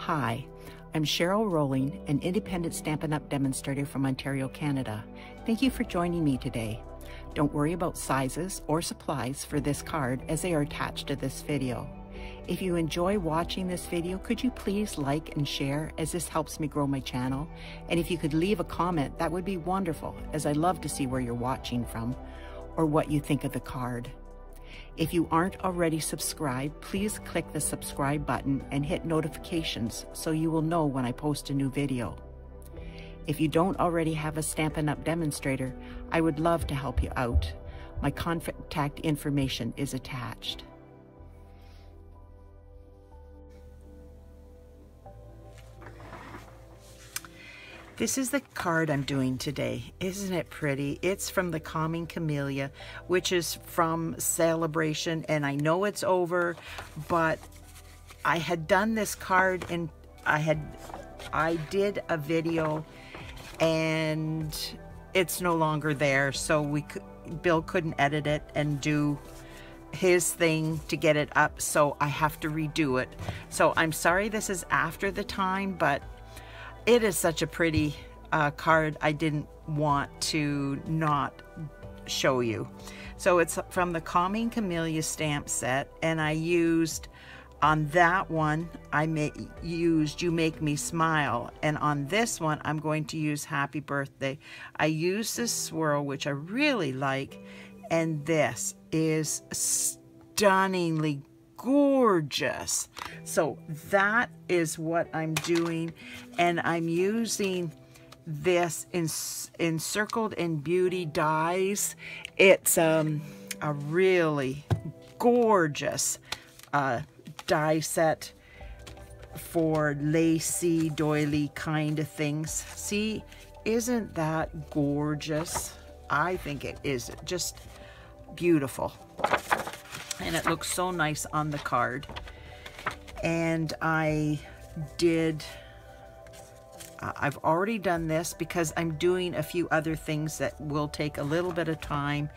Hi, I'm Cheryl Rowling, an independent Stampin' Up! Demonstrator from Ontario, Canada. Thank you for joining me today. Don't worry about sizes or supplies for this card as they are attached to this video. If you enjoy watching this video, could you please like and share as this helps me grow my channel? And if you could leave a comment, that would be wonderful, as I love to see where you're watching from or what you think of the card. If you aren't already subscribed, please click the subscribe button and hit notifications so you will know when I post a new video. If you don't already have a Stampin' Up! Demonstrator, I would love to help you out. My contact information is attached. This is the card I'm doing today. Isn't it pretty? It's from the Camilia, which is from Celebration, and I know it's over, but I had done this card and I did a video and it's no longer there, so Bill couldn't edit it and do his thing to get it up, so I have to redo it. So I'm sorry this is after the time, but it is such a pretty card. I didn't want to not show you. So it's from the Camilia stamp set, and I used, on that one, I used You Make Me Smile, and on this one, I'm going to use Happy Birthday. I used this swirl, which I really like, and this is stunningly gorgeous. So that is what I'm doing, and I'm using this Encircled in Beauty dies. It's a really gorgeous die set for lacy doily kind of things. See, isn't that gorgeous? I think it is just beautiful. And it looks so nice on the card. And I've already done this because I'm doing a few other things that will take a little bit of time,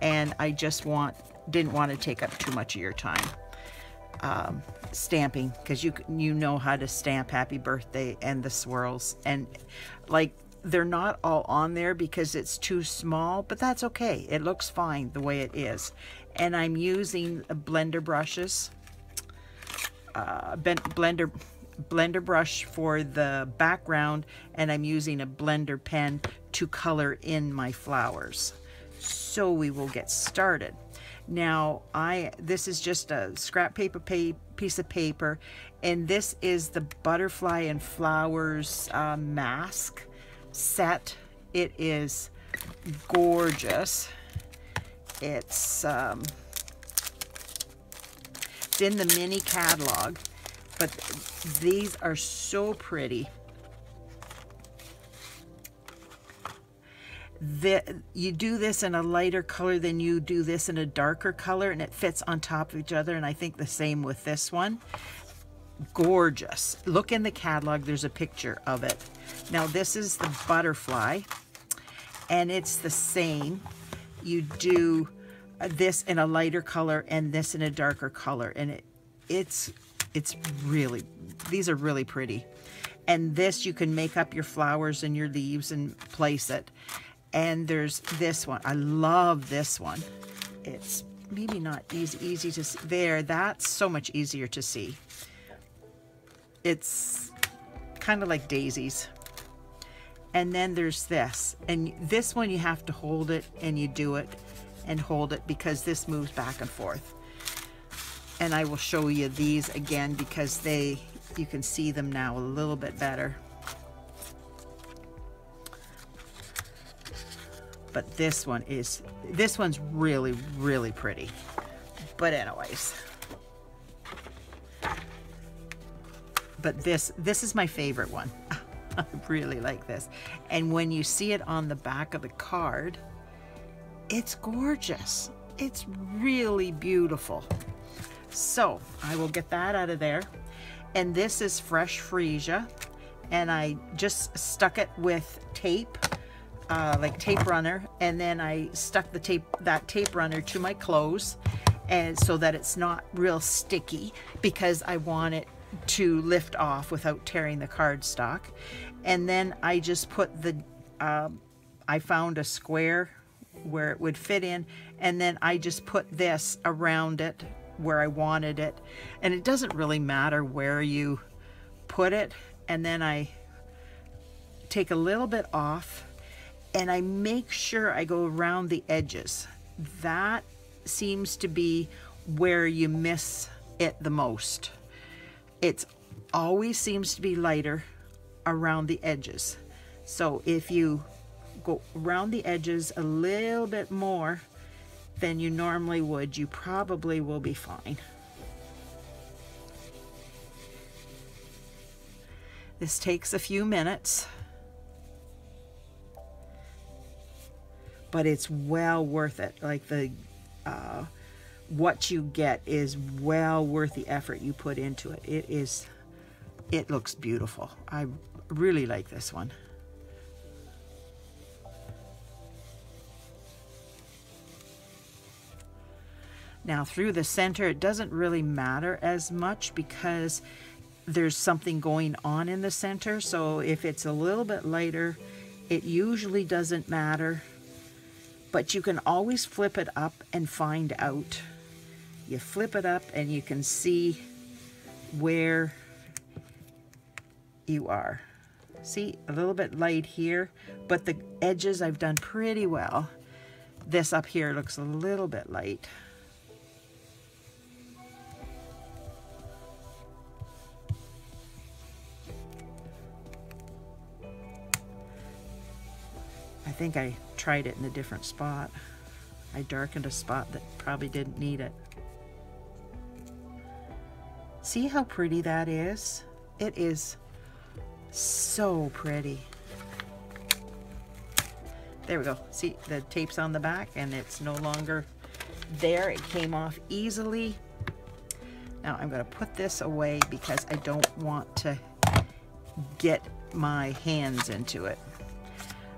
and I just didn't want to take up too much of your time stamping, because you know how to stamp Happy Birthday and the swirls, and like they're not all on there because it's too small, but that's okay. It looks fine the way it is. And I'm using blender brushes, blender brush for the background, and I'm using a blender pen to color in my flowers. So we will get started. Now, this is just a scrap paper piece of paper, and this is the Butterfly and Flowers mask set. It is gorgeous. It's in the mini catalog, but these are so pretty. You do this in a lighter color than you do this in a darker color, and it fits on top of each other, and I think the same with this one. Gorgeous. Look in the catalog, there's a picture of it. Now this is the Butterfly, and it's the same. You do this in a lighter color and this in a darker color, and it's really, these are really pretty. And this, you can make up your flowers and your leaves and place it. And there's this one. I love this one. It's maybe not easy to see. There, that's so much easier to see. It's kind of like daisies. And then there's this. And this one you have to hold it, and you do it and hold it because this moves back and forth. And I will show you these again because you can see them now a little bit better. But this one's really, really pretty. But anyways, but this is my favorite one. I really like this. And when you see it on the back of the card, it's gorgeous. It's really beautiful. So I will get that out of there. And this is fresh Freesia, and I just stuck it with tape, like tape runner, and then I stuck that tape runner to my clothes, and so that it's not real sticky, because I want it to lift off without tearing the cardstock. And then I just put the, I found a square where it would fit in, and then I just put this around it where I wanted it. And it doesn't really matter where you put it. And then I take a little bit off and I make sure I go around the edges. That seems to be where you miss it the most. It always seems to be lighter around the edges. So if you go around the edges a little bit more than you normally would, you probably will be fine. This takes a few minutes, but it's well worth it. Like the what you get is well worth the effort you put into it. It looks beautiful. I really like this one. Now through the center, it doesn't really matter as much because there's something going on in the center. So if it's a little bit lighter, it usually doesn't matter. But you can always flip it up and find out. You flip it up and you can see where you are. See, a little bit light here, but the edges I've done pretty well. This up here looks a little bit light. I think I tried it in a different spot. I darkened a spot that probably didn't need it. See how pretty that is? It is so pretty. There we go. See, the tape's on the back and it's no longer there. It came off easily. Now I'm going to put this away because I don't want to get my hands into it.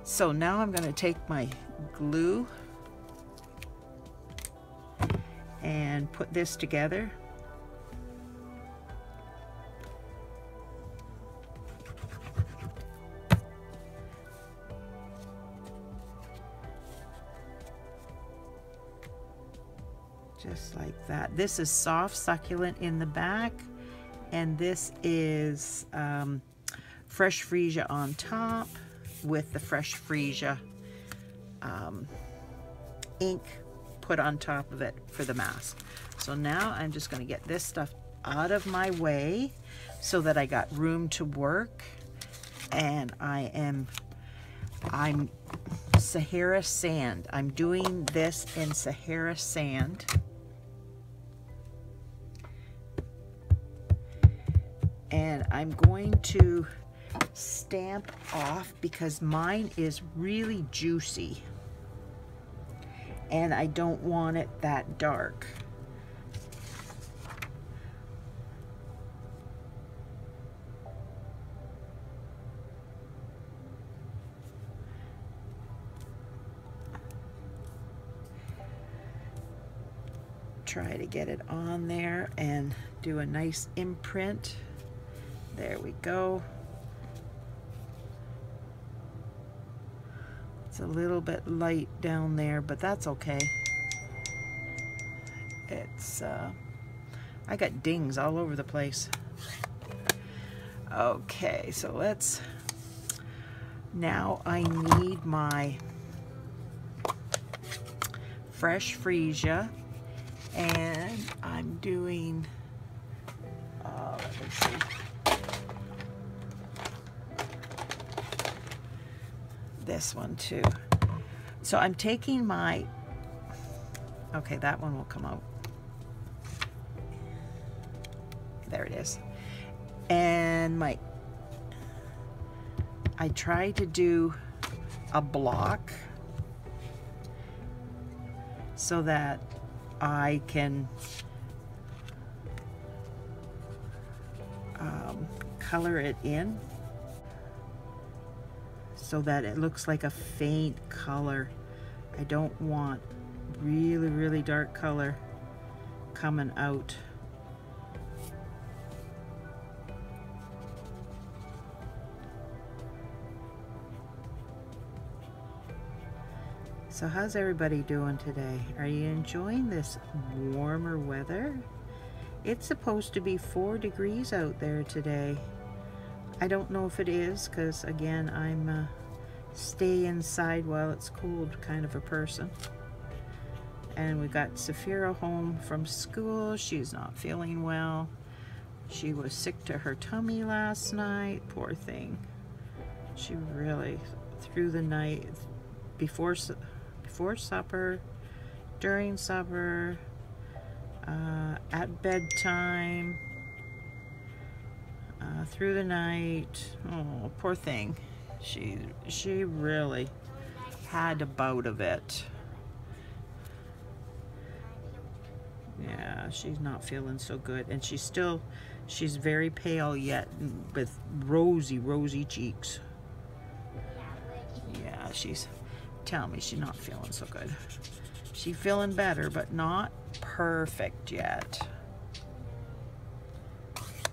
So now I'm going to take my glue and put this together. Just like that. This is soft succulent in the back, and this is fresh Freesia on top with the fresh Freesia ink put on top of it for the mask. So now I'm just going to get this stuff out of my way so that I got room to work. And I'm Sahara Sand. I'm doing this in Sahara Sand. And I'm going to stamp off because mine is really juicy and I don't want it that dark. Try to get it on there and do a nice imprint. There we go. It's a little bit light down there, but that's okay. It's, I got dings all over the place. Okay, so let's, now I need my fresh Freesia, and I'm doing, let me see. This one too. So I'm taking my, okay, that one will come out. There it is. And I try to do a block so that I can color it in, so that it looks like a faint color. I don't want really, really dark color coming out. So how's everybody doing today? Are you enjoying this warmer weather? It's supposed to be 4 degrees out there today. I don't know if it is, because again, I'm stay inside while it's cold kind of a person. And we got Saphira home from school. She's not feeling well. She was sick to her tummy last night. Poor thing. She really, through the night, before supper, during supper, at bedtime, through the night. Oh, poor thing. She really had a bout of it. Yeah, she's not feeling so good, and she's very pale yet, with rosy cheeks. Yeah, she's telling me she's not feeling so good. She's feeling better, but not perfect yet.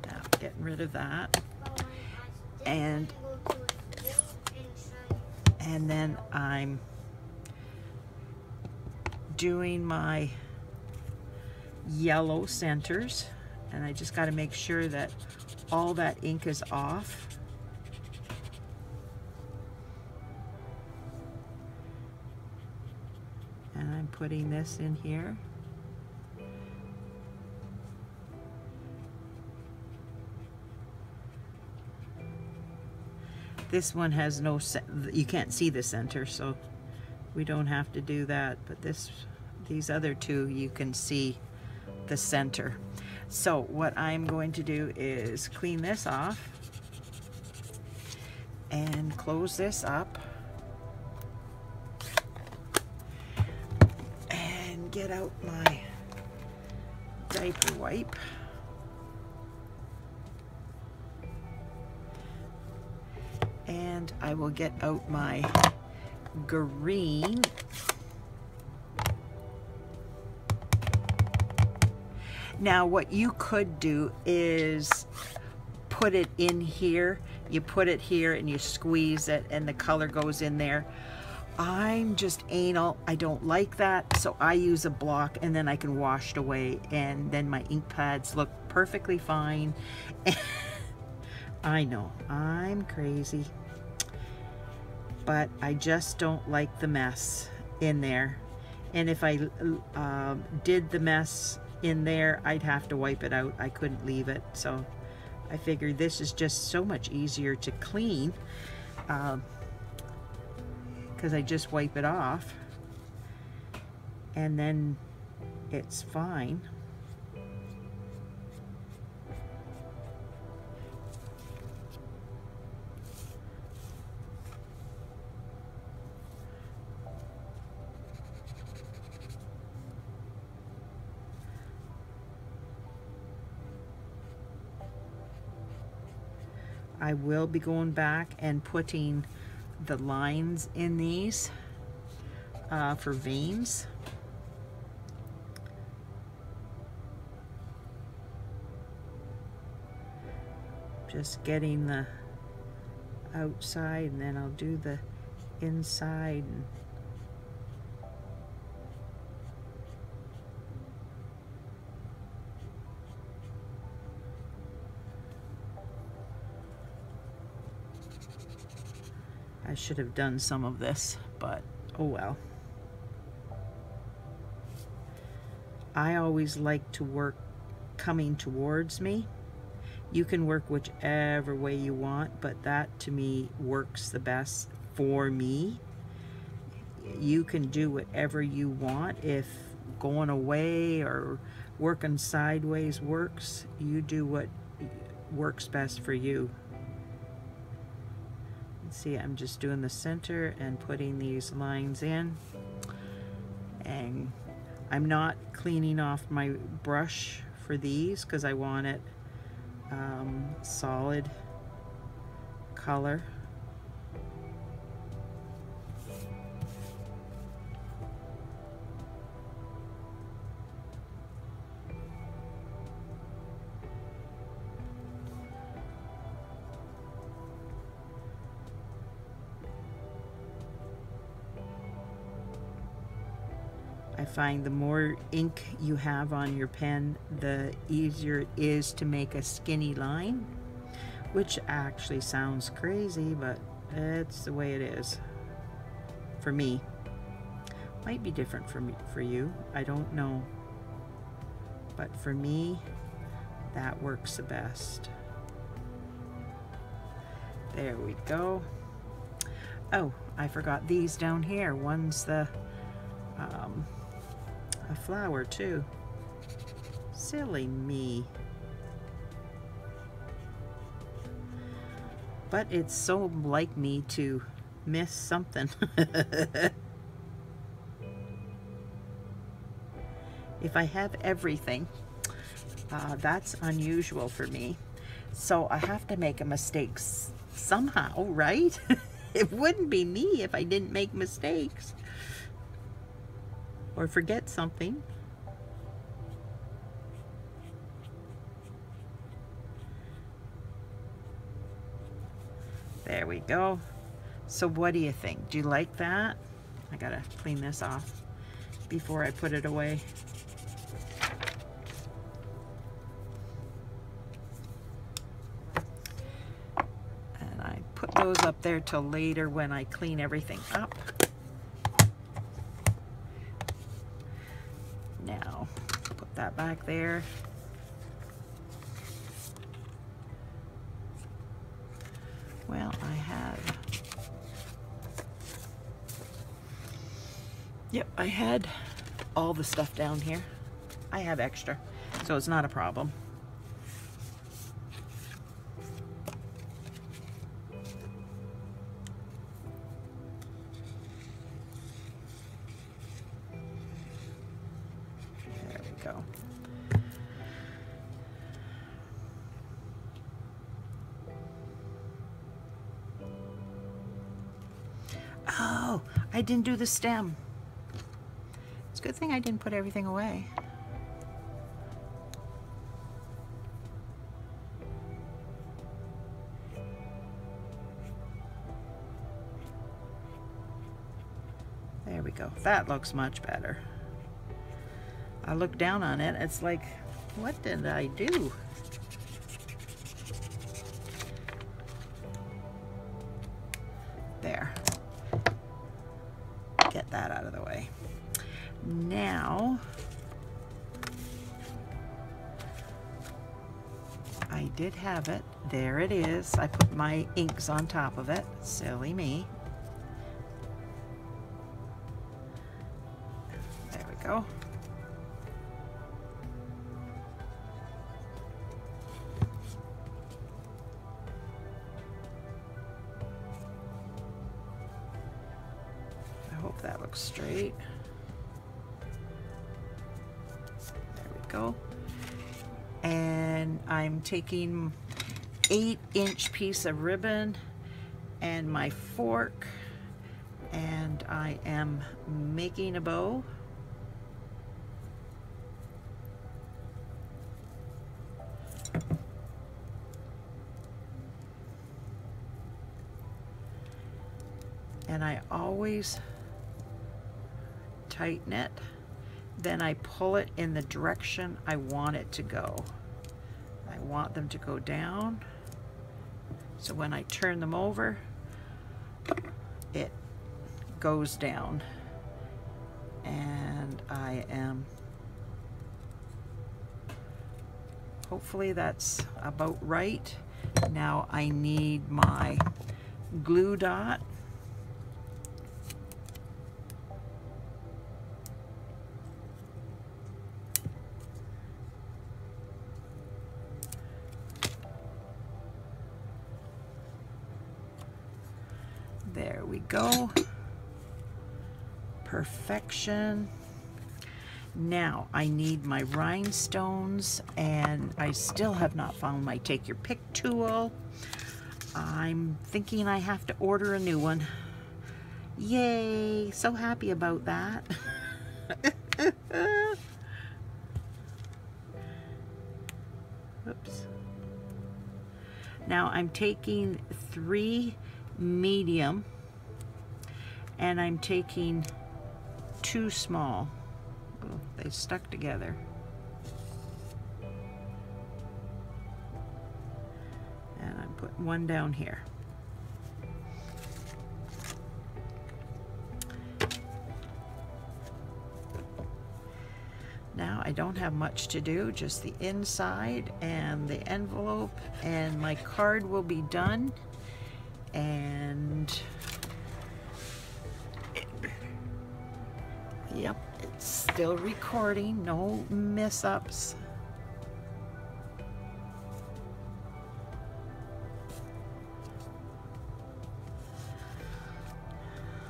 Now, getting rid of that. And then I'm doing my yellow centers, and I just got to make sure that all that ink is off. And I'm putting this in here. This one has no, you can't see the center, so we don't have to do that, but these other two you can see the center. So what I'm going to do is clean this off and close this up and get out my diaper wipe. And I will get out my green. Now what you could do is put it in here. You put it here and you squeeze it and the color goes in there. I'm just anal. I don't like that, so I use a block and then I can wash it away, and then my ink pads look perfectly fine. I know, I'm crazy, but I just don't like the mess in there. And if I did the mess in there, I'd have to wipe it out. I couldn't leave it, so I figured this is just so much easier to clean, because I just wipe it off and then it's fine. I will be going back and putting the lines in these for veins. Just getting the outside, and then I'll do the inside. And I should have done some of this, but oh well. I always like to work coming towards me. You can work whichever way you want, but that to me works the best for me. You can do whatever you want. If going away or working sideways works, you do what works best for you. See, I'm just doing the center and putting these lines in, and I'm not cleaning off my brush for these because I want it solid color. I find the more ink you have on your pen, the easier it is to make a skinny line, which actually sounds crazy, but it's the way it is for me. Might be different for you, I don't know, but for me that works the best. There we go. Oh, I forgot these down here. One's the a flower too. Silly me. But it's so like me to miss something. If I have everything, that's unusual for me. So I have to make a mistake somehow, right? It wouldn't be me if I didn't make mistakes or forget something. There we go. So what do you think? Do you like that? I gotta clean this off before I put it away. And I put those up there till later when I clean everything up. Now, put that back there. Well, I have, yep, I had all the stuff down here. I have extra, so it's not a problem. There we go. Oh, I didn't do the stem. It's a good thing I didn't put everything away. There we go. That looks much better. I look down on it, it's like, what did I do? There. Get that out of the way. Now, I did have it. There it is. I put my inks on top of it. Silly me. There we go. That looks straight. There we go. And I'm taking 8-inch piece of ribbon and my fork, and I am making a bow. And I always tighten it, then I pull it in the direction I want it to go. I want them to go down, so when I turn them over, it goes down. And I am, hopefully that's about right. Now I need my glue dot. There we go. Perfection. Now I need my rhinestones, and I still have not found my take your pick tool. I'm thinking I have to order a new one. Yay, so happy about that. Oops. Now I'm taking 3 medium, and I'm taking 2 small. Oh, they stuck together. And I'm putting one down here. Now I don't have much to do, just the inside and the envelope, and my card will be done. And yep, it's still recording, no mess-ups.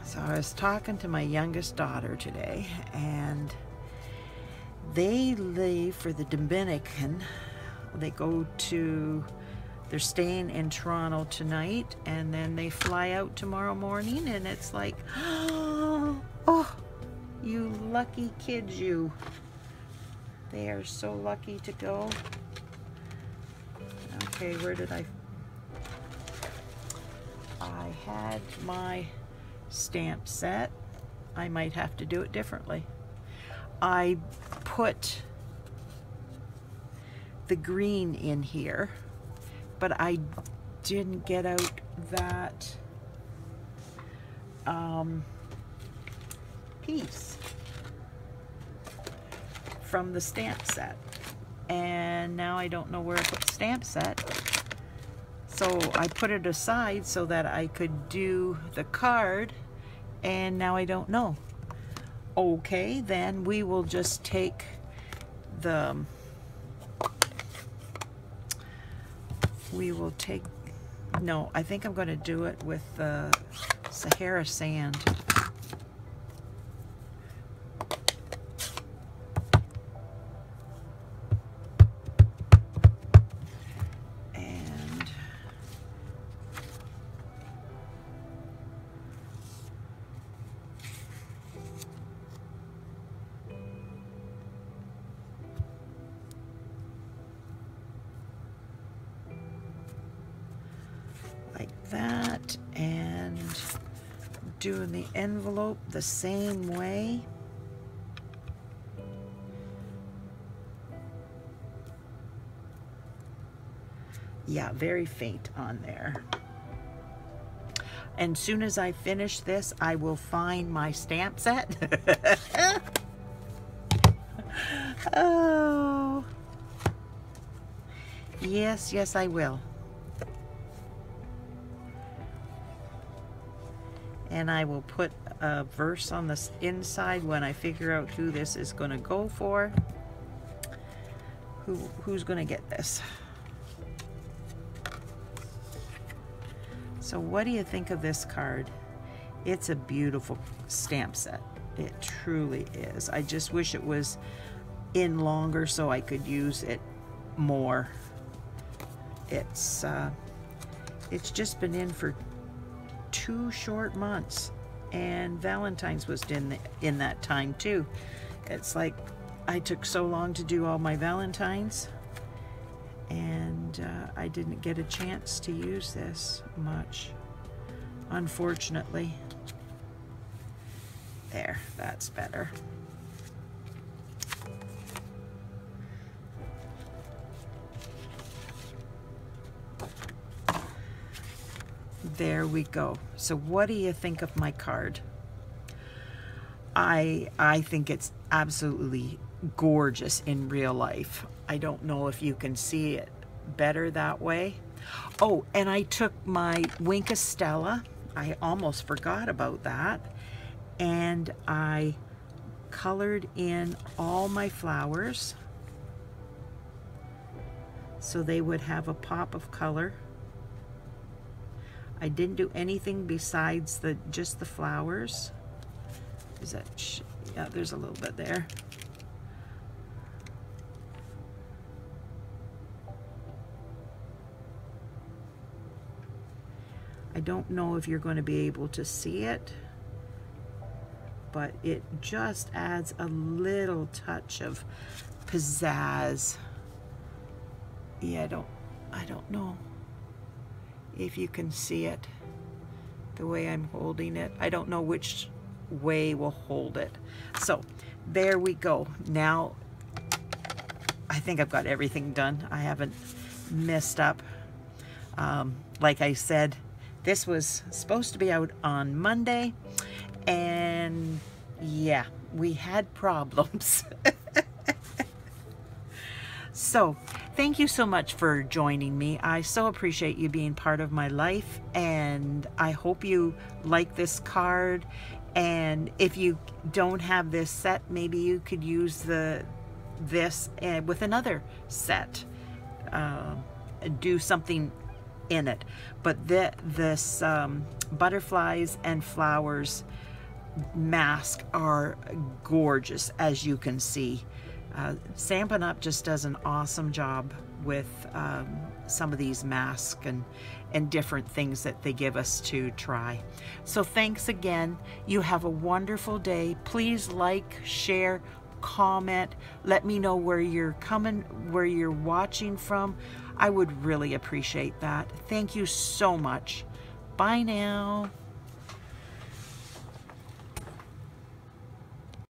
So I was talking to my youngest daughter today, and they leave for the Dominican. They're staying in Toronto tonight, and then they fly out tomorrow morning, and it's like, oh, you lucky kids, you. They are so lucky to go. Okay, where did I had my stamp set. I might have to do it differently. I put the green in here, but I didn't get out that piece from the stamp set, and now I don't know where I put the stamp set, so I put it aside so that I could do the card, and now I don't know. Okay, then we will just take the no, I think I'm going to do it with the Sahara Sand. And like that, and doing the envelope the same way. Yeah, very faint on there. And soon as I finish this, I will find my stamp set. Oh, yes, yes, I will. And I will put a verse on the inside when I figure out who this is going to go for. Who's going to get this? So what do you think of this card? It's a beautiful stamp set. It truly is. I just wish it was in longer so I could use it more. It's just been in for 2 short months, and Valentine's was in that time too. It's like I took so long to do all my Valentines, and I didn't get a chance to use this much, unfortunately. There, that's better. There we go. So what do you think of my card? I think it's absolutely gorgeous in real life. I don't know if you can see it better that way. Oh, and I took my Wink of Stella. I almost forgot about that. And I colored in all my flowers so they would have a pop of color. I didn't do anything besides just the flowers. Is that, yeah, there's a little bit there. I don't know if you're going to be able to see it, but it just adds a little touch of pizzazz. Yeah, I don't know if you can see it the way I'm holding it. I don't know which way will hold it. So there we go. Now I think I've got everything done. I haven't messed up. Like I said, this was supposed to be out on Monday, and yeah, we had problems. So thank you so much for joining me. I so appreciate you being part of my life, and I hope you like this card. And if you don't have this set, maybe you could use this with another set, do something in it. But this butterflies and flowers mask are gorgeous, as you can see. Stampin' Up! Just does an awesome job with some of these masks and different things that they give us to try. So thanks again. You have a wonderful day. Please like, share, comment. Let me know where you're watching from. I would really appreciate that. Thank you so much. Bye now.